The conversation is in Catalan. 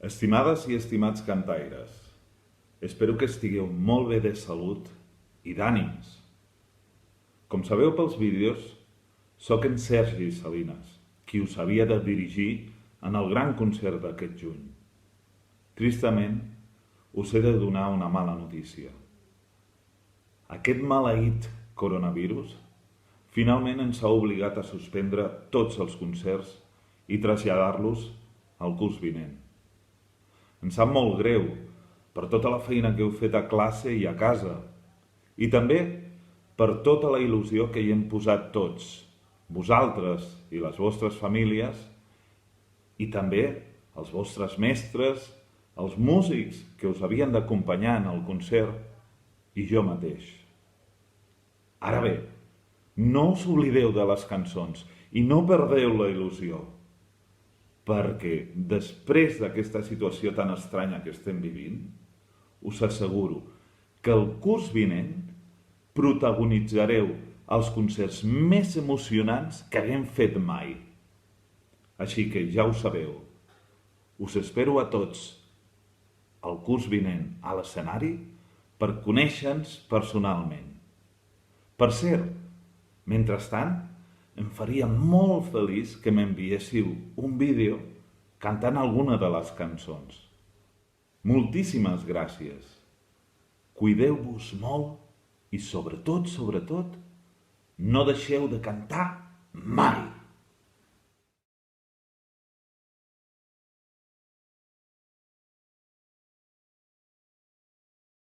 Estimades i estimats cantaires, espero que estigueu molt bé de salut i d'ànims. Com sabeu pels vídeos, sóc en Sergi Salinas, qui us havia de dirigir en el gran concert d'aquest juny. Tristament, us he de donar una mala notícia. Aquest maleït coronavirus finalment ens ha obligat a suspendre tots els concerts i traslladar-los al curs vinent. Em sap molt greu per tota la feina que heu fet a classe i a casa i també per tota la il·lusió que hi hem posat tots, vosaltres i les vostres famílies, i també els vostres mestres, els músics que us havien d'acompanyar en el concert i jo mateix. Ara bé, no us oblideu de les cançons i no perdeu la il·lusió, perquè després d'aquesta situació tan estranya que estem vivint, us asseguro que el curs vinent protagonitzareu els concerts més emocionants que haguem fet mai. Així que ja ho sabeu, us espero a tots el curs vinent a l'escenari per conèixer-nos personalment. Per cert, mentrestant, em faria molt feliç que m'enviéssiu un vídeo cantant alguna de les cançons. Moltíssimes gràcies. Cuideu-vos molt i sobretot, no deixeu de cantar mai.